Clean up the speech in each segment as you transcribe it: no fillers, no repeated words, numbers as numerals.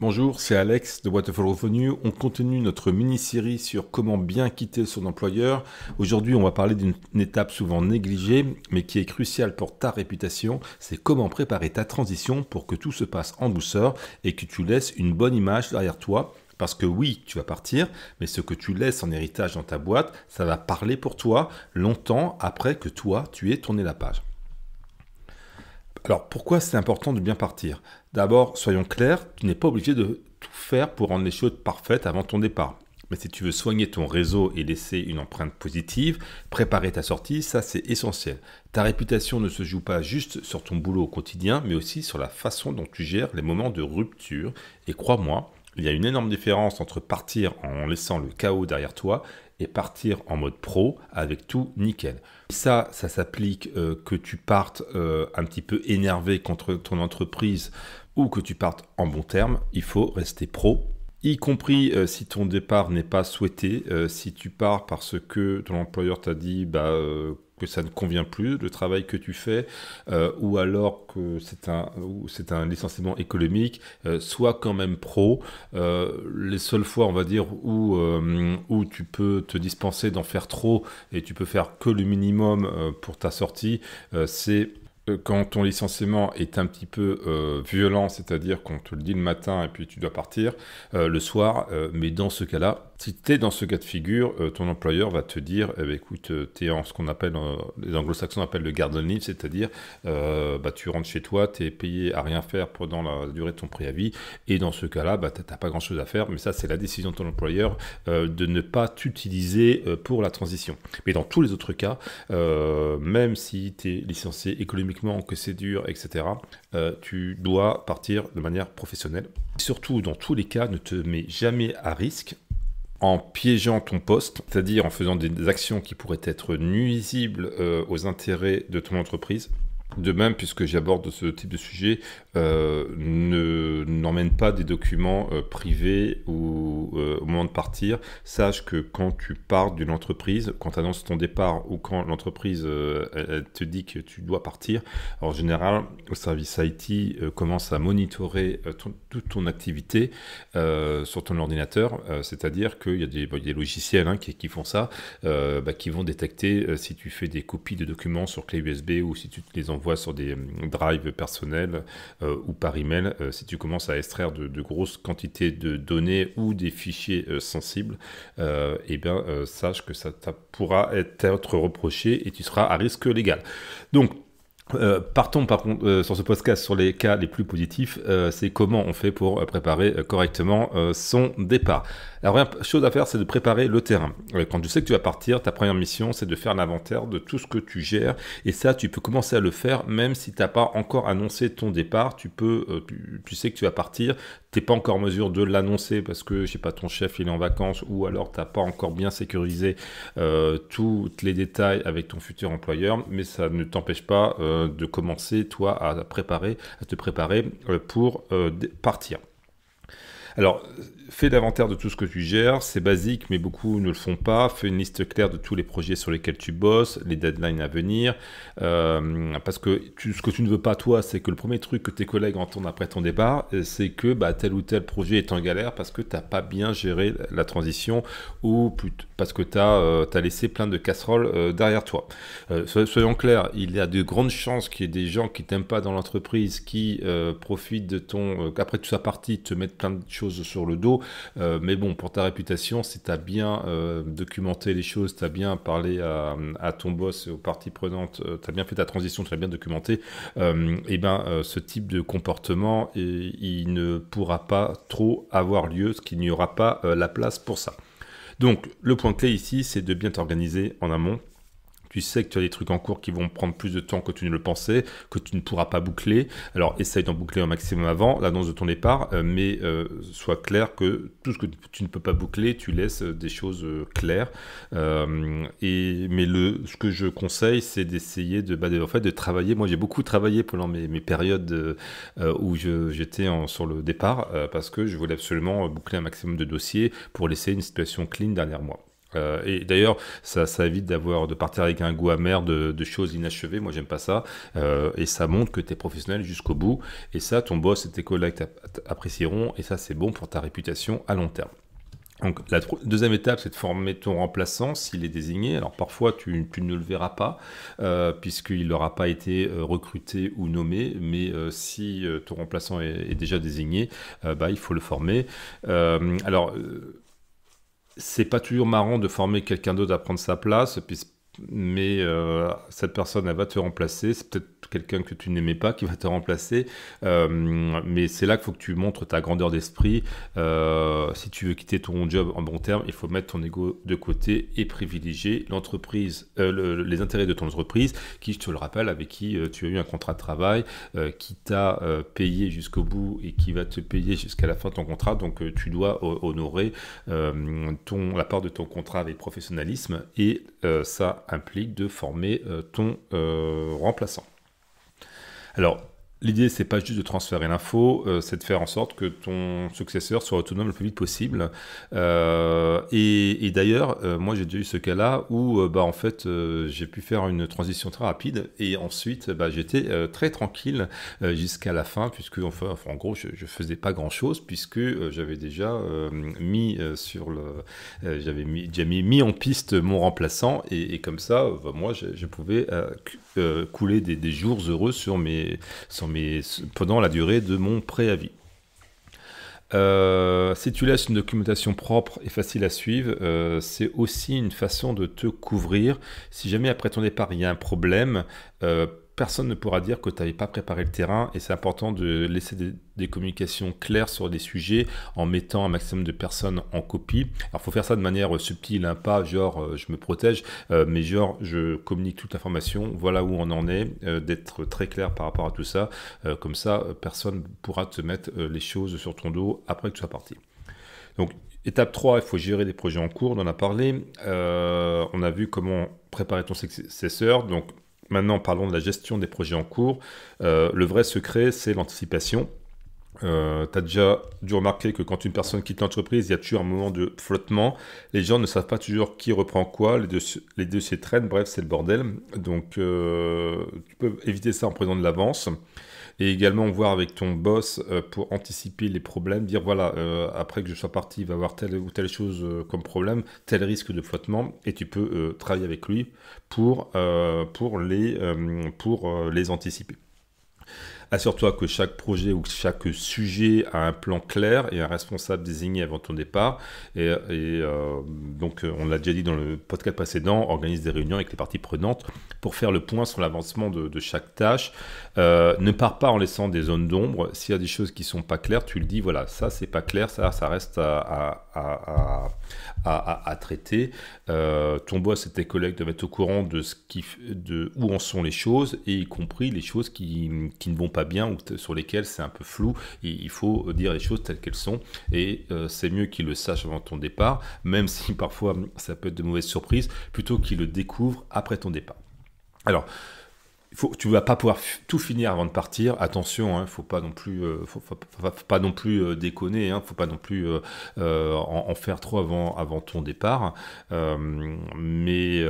Bonjour, c'est Alex de Waterfall Revenue. On continue notre mini-série sur comment bien quitter son employeur. Aujourd'hui, on va parler d'une étape souvent négligée, mais qui est cruciale pour ta réputation. C'est comment préparer ta transition pour que tout se passe en douceur et que tu laisses une bonne image derrière toi. Parce que oui, tu vas partir, mais ce que tu laisses en héritage dans ta boîte, ça va parler pour toi longtemps après que toi, tu aies tourné la page. Alors, pourquoi c'est important de bien partir? D'abord, soyons clairs, tu n'es pas obligé de tout faire pour rendre les choses parfaites avant ton départ. Mais si tu veux soigner ton réseau et laisser une empreinte positive, préparer ta sortie, ça c'est essentiel. Ta réputation ne se joue pas juste sur ton boulot au quotidien, mais aussi sur la façon dont tu gères les moments de rupture. Et crois-moi, il y a une énorme différence entre partir en laissant le chaos derrière toi et partir en mode pro avec tout nickel. Ça s'applique que tu partes un petit peu énervé contre ton entreprise ou que tu partes en bon terme, il faut rester pro. Y compris si ton départ n'est pas souhaité, si tu pars parce que ton employeur t'a dit que ça ne convient plus, le travail que tu fais, ou alors que c'est un licenciement économique, sois quand même pro. Les seules fois, on va dire, où tu peux te dispenser d'en faire trop et tu peux faire que le minimum pour ta sortie, c'est quand ton licenciement est un petit peu violent, c'est-à-dire qu'on te le dit le matin et puis tu dois partir le soir, mais dans ce cas-là, si tu es dans ce cas de figure, ton employeur va te dire, écoute, tu es en ce qu'on appelle, les anglo-saxons appellent le garden leave, c'est-à-dire tu rentres chez toi, tu es payé à rien faire pendant la durée de ton préavis, et dans ce cas-là, tu n'as pas grand-chose à faire, mais ça c'est la décision de ton employeur de ne pas t'utiliser pour la transition. Mais dans tous les autres cas, même si tu es licencié économiquement, que c'est dur, etc., tu dois partir de manière professionnelle. Surtout, dans tous les cas, ne te mets jamais à risque en piégeant ton poste, c'est-à-dire en faisant des actions qui pourraient être nuisibles aux intérêts de ton entreprise. De même, puisque j'aborde ce type de sujet, n'emmène pas des documents privés ou au moment de partir. Sache que quand tu pars d'une entreprise, quand tu annonces ton départ ou quand l'entreprise elle te dit que tu dois partir, en général, le service IT commence à monitorer toute ton activité sur ton ordinateur. C'est-à-dire qu'il y a des logiciels qui font ça, qui vont détecter si tu fais des copies de documents sur clé USB ou si tu te les envoies sur des drives personnels ou par email, si tu commences à extraire de grosses quantités de données ou des fichiers sensibles, sache que ça pourra être reproché et tu seras à risque légal. Donc, partons par contre sur ce podcast sur les cas les plus positifs, c'est comment on fait pour préparer correctement son départ. La première chose à faire, c'est de préparer le terrain. Quand tu sais que tu vas partir, ta première mission, c'est de faire l'inventaire de tout ce que tu gères. Et ça, tu peux commencer à le faire même si tu n'as pas encore annoncé ton départ. Tu sais que tu vas partir, tu n'es pas encore en mesure de l'annoncer parce que, je sais pas, ton chef il est en vacances ou alors tu n'as pas encore bien sécurisé tous les détails avec ton futur employeur. Mais ça ne t'empêche pas de commencer, toi, à te préparer pour partir. Alors, fais l'inventaire de tout ce que tu gères, c'est basique, mais beaucoup ne le font pas. Fais une liste claire de tous les projets sur lesquels tu bosses, les deadlines à venir, parce que ce que tu ne veux pas, toi, c'est que le premier truc que tes collègues entendent après ton départ, c'est que tel ou tel projet est en galère parce que tu n'as pas bien géré la transition ou parce que tu as laissé plein de casseroles derrière toi. Soyons clairs, il y a de grandes chances qu'il y ait des gens qui t'aiment pas dans l'entreprise, qui profitent de qu'après tout ça parti, te mettent plein de choses sur le dos, mais bon, pour ta réputation, si tu as bien documenté les choses, tu as bien parlé à ton boss et aux parties prenantes, tu as bien fait ta transition, tu l'as bien documenté, ce type de comportement, il ne pourra pas trop avoir lieu, parce qu'il n'y aura pas la place pour ça. Donc, le point clé ici, c'est de bien t'organiser en amont. Tu sais que tu as des trucs en cours qui vont prendre plus de temps que tu ne le pensais, que tu ne pourras pas boucler. Alors, essaye d'en boucler un maximum avant l'annonce de ton départ, mais sois clair que tout ce que tu ne peux pas boucler, tu laisses des choses claires. Ce que je conseille, c'est d'essayer de travailler. Moi, j'ai beaucoup travaillé pendant mes périodes où j'étais sur le départ, parce que je voulais absolument boucler un maximum de dossiers pour laisser une situation clean derrière moi. Et d'ailleurs, ça évite de partir avec un goût amer de choses inachevées. Moi, j'aime pas ça. Et ça montre que tu es professionnel jusqu'au bout. Et ça, ton boss et tes collègues apprécieront. Et ça, c'est bon pour ta réputation à long terme. Donc, la deuxième étape, c'est de former ton remplaçant s'il est désigné. Alors, parfois, tu ne le verras pas, puisqu'il n'aura pas été recruté ou nommé. Mais si ton remplaçant est déjà désigné, il faut le former. C'est pas toujours marrant de former quelqu'un d'autre à prendre sa place, mais cette personne, elle va te remplacer. C'est peut-être quelqu'un que tu n'aimais pas qui va te remplacer. Mais c'est là qu'il faut que tu montres ta grandeur d'esprit. Si tu veux quitter ton job en bon terme, il faut mettre ton ego de côté et privilégier l'entreprise, les intérêts de ton entreprise, qui, je te le rappelle, avec qui tu as eu un contrat de travail, qui t'a payé jusqu'au bout et qui va te payer jusqu'à la fin de ton contrat. Donc tu dois honorer la part de ton contrat avec professionnalisme, et ça implique de former ton remplaçant. Alors, l'idée, c'est pas juste de transférer l'info, c'est de faire en sorte que ton successeur soit autonome le plus vite possible. Et d'ailleurs, moi, j'ai déjà eu ce cas-là où, en fait, j'ai pu faire une transition très rapide, et ensuite, j'étais très tranquille jusqu'à la fin, puisque, en gros, je faisais pas grand-chose, puisque j'avais déjà mis en piste mon remplaçant, et comme ça, moi, je pouvais couler des jours heureux pendant la durée de mon préavis. Si tu laisses une documentation propre et facile à suivre, c'est aussi une façon de te couvrir. Si jamais après ton départ il y a un problème, personne ne pourra dire que tu n'avais pas préparé le terrain, et c'est important de laisser des communications claires sur des sujets en mettant un maximum de personnes en copie. Alors, il faut faire ça de manière subtile, hein, pas genre je me protège, mais genre je communique toute l'information, voilà où on en est, d'être très clair par rapport à tout ça. Comme ça, personne pourra te mettre les choses sur ton dos après que tu sois parti. Donc, étape 3, il faut gérer des projets en cours, on en a parlé. On a vu comment préparer ton successeur. Donc, maintenant, parlons de la gestion des projets en cours. Le vrai secret, c'est l'anticipation. Tu as déjà dû remarquer que quand une personne quitte l'entreprise, il y a toujours un moment de flottement. Les gens ne savent pas toujours qui reprend quoi, les dossiers traînent, bref, c'est le bordel. Donc, tu peux éviter ça en prenant de l'avance. Et également voir avec ton boss pour anticiper les problèmes, dire voilà, après que je sois parti, il va y avoir telle ou telle chose comme problème, tel risque de flottement, et tu peux travailler avec lui pour les anticiper. Assure-toi que chaque projet ou chaque sujet a un plan clair et un responsable désigné avant ton départ. Donc, on l'a déjà dit dans le podcast précédent, organise des réunions avec les parties prenantes pour faire le point sur l'avancement de chaque tâche. Ne pars pas en laissant des zones d'ombre. S'il y a des choses qui ne sont pas claires, tu le dis, voilà, ça c'est pas clair, ça reste à traiter. Ton boss et tes collègues doivent être au courant de où en sont les choses, et y compris les choses qui ne vont pas bien ou sur lesquelles c'est un peu flou. Et il faut dire les choses telles qu'elles sont, et c'est mieux qu'ils le sachent avant ton départ, même si parfois ça peut être de mauvaises surprises, plutôt qu'ils le découvrent après ton départ. Alors, tu vas pas pouvoir tout finir avant de partir. Attention, hein, faut pas non plus déconner. Hein, faut pas non plus en faire trop avant ton départ. Mais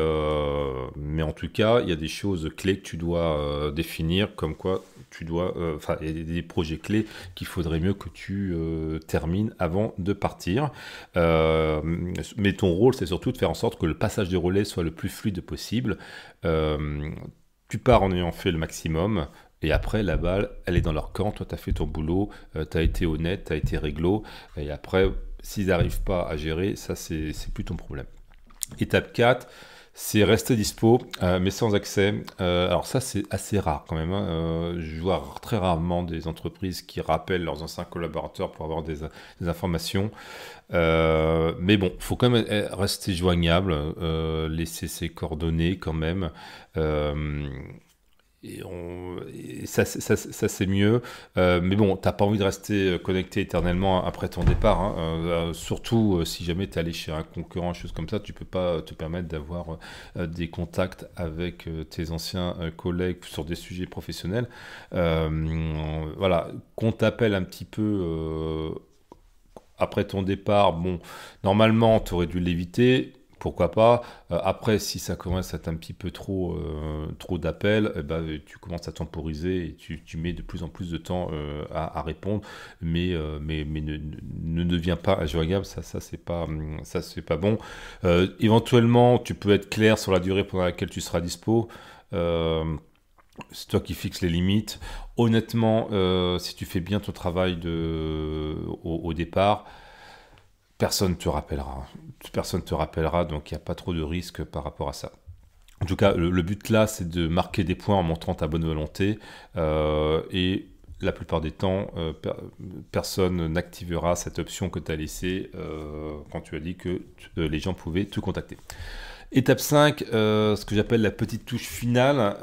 en tout cas, il y a des choses clés que tu dois définir, comme quoi il y a des projets clés qu'il faudrait mieux que tu termines avant de partir. Mais ton rôle, c'est surtout de faire en sorte que le passage de relais soit le plus fluide possible. Tu pars en ayant fait le maximum, et après, la balle, elle est dans leur camp. Toi, tu as fait ton boulot, tu as été honnête, tu as été réglo. Et après, s'ils n'arrivent pas à gérer, ça, c'est plus ton problème. Étape 4, c'est rester dispo, mais sans accès. Alors ça, c'est assez rare quand même. Hein. Je vois très rarement des entreprises qui rappellent leurs anciens collaborateurs pour avoir des informations. Mais bon, faut quand même rester joignable, laisser ses coordonnées quand même. Et ça c'est mieux. Mais bon, t'as pas envie de rester connecté éternellement après ton départ. Hein. Surtout si jamais tu es allé chez un concurrent, chose comme ça, tu peux pas te permettre d'avoir des contacts avec tes anciens collègues sur des sujets professionnels. Voilà, qu'on t'appelle un petit peu après ton départ. Bon, normalement, tu aurais dû l'éviter. pourquoi pas. Après, si ça commence à être un petit peu trop d'appels, tu commences à temporiser et tu mets de plus en plus de temps à répondre, mais ne deviens pas injouable, ça c'est pas bon. Éventuellement, tu peux être clair sur la durée pendant laquelle tu seras dispo. C'est toi qui fixes les limites. Honnêtement, si tu fais bien ton travail au départ, personne te rappellera. Personne te rappellera, donc il n'y a pas trop de risque par rapport à ça. En tout cas, le but là, c'est de marquer des points en montrant ta bonne volonté. Et la plupart des temps, personne n'activera cette option que tu as laissée quand tu as dit que les gens pouvaient te contacter. Étape 5, ce que j'appelle la petite touche finale.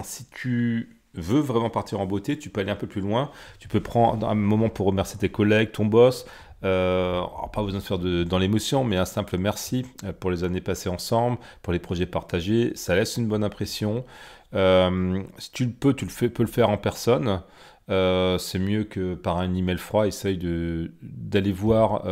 Si tu veux vraiment partir en beauté, tu peux aller un peu plus loin. Tu peux prendre un moment pour remercier tes collègues, ton boss. Pas besoin de faire dans l'émotion, mais un simple merci pour les années passées ensemble, pour les projets partagés. Ça laisse une bonne impression. Si tu le peux, peux le faire en personne. C'est mieux que par un email froid. Essaye d'aller voir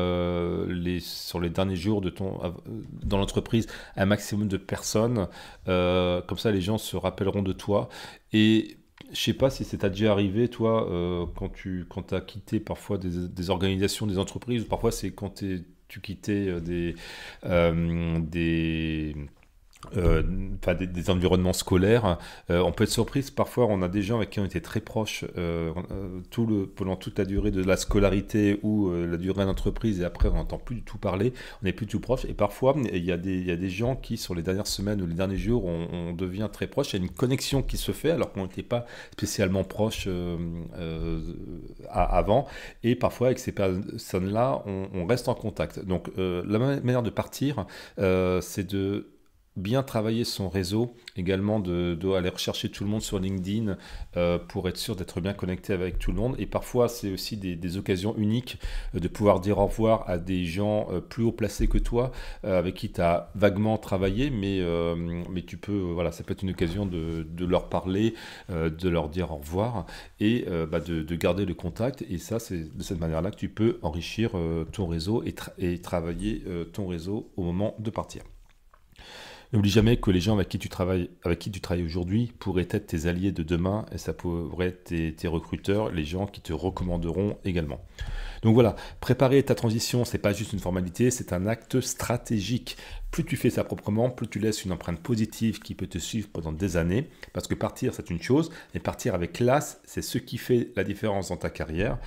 sur les derniers jours dans l'entreprise un maximum de personnes. Comme ça, les gens se rappelleront de toi. Et je sais pas si c'est déjà arrivé, toi, quand tu as quitté parfois des organisations, des entreprises, ou parfois c'est quand tu quittais des environnements scolaires. On peut être surpris, parfois on a des gens avec qui on était très proches pendant toute la durée de la scolarité ou la durée d'entreprise, et après on n'entend plus du tout parler, on n'est plus du tout proche, et parfois il y a des gens qui sur les dernières semaines ou les derniers jours on devient très proche, il y a une connexion qui se fait alors qu'on n'était pas spécialement proche avant, et parfois avec ces personnes-là on reste en contact. Donc la manière de partir, c'est de bien travailler son réseau, également aller rechercher tout le monde sur LinkedIn pour être sûr d'être bien connecté avec tout le monde. Et parfois, c'est aussi des occasions uniques de pouvoir dire au revoir à des gens plus haut placés que toi, avec qui tu as vaguement travaillé, mais tu peux, ça peut être une occasion de leur parler, de leur dire au revoir et de garder le contact. Et ça, c'est de cette manière-là que tu peux enrichir ton réseau et travailler ton réseau au moment de partir. N'oublie jamais que les gens avec qui tu travailles aujourd'hui pourraient être tes alliés de demain, et ça pourrait être tes recruteurs, les gens qui te recommanderont également. Donc voilà, préparer ta transition, c'est pas juste une formalité, c'est un acte stratégique. Plus tu fais ça proprement, plus tu laisses une empreinte positive qui peut te suivre pendant des années, parce que partir c'est une chose, mais partir avec classe, c'est ce qui fait la différence dans ta carrière.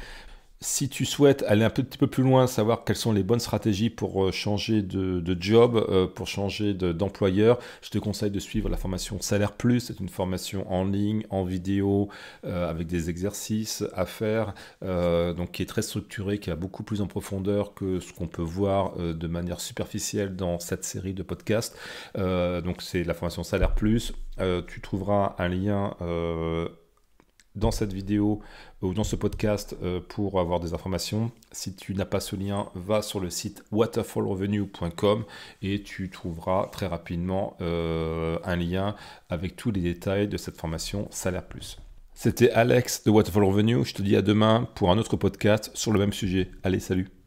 Si tu souhaites aller un petit peu plus loin, savoir quelles sont les bonnes stratégies pour changer de job, pour changer d'employeur, je te conseille de suivre la formation Salaire Plus. C'est une formation en ligne, en vidéo, avec des exercices à faire, donc qui est très structurée, qui a beaucoup plus en profondeur que ce qu'on peut voir de manière superficielle dans cette série de podcasts. Donc c'est la formation Salaire Plus. Tu trouveras un lien dans cette vidéo ou dans ce podcast pour avoir des informations. Si tu n'as pas ce lien, va sur le site waterfallrevenue.com et tu trouveras très rapidement un lien avec tous les détails de cette formation Salaire Plus. C'était Alex de Waterfall Revenue. Je te dis à demain pour un autre podcast sur le même sujet. Allez, salut!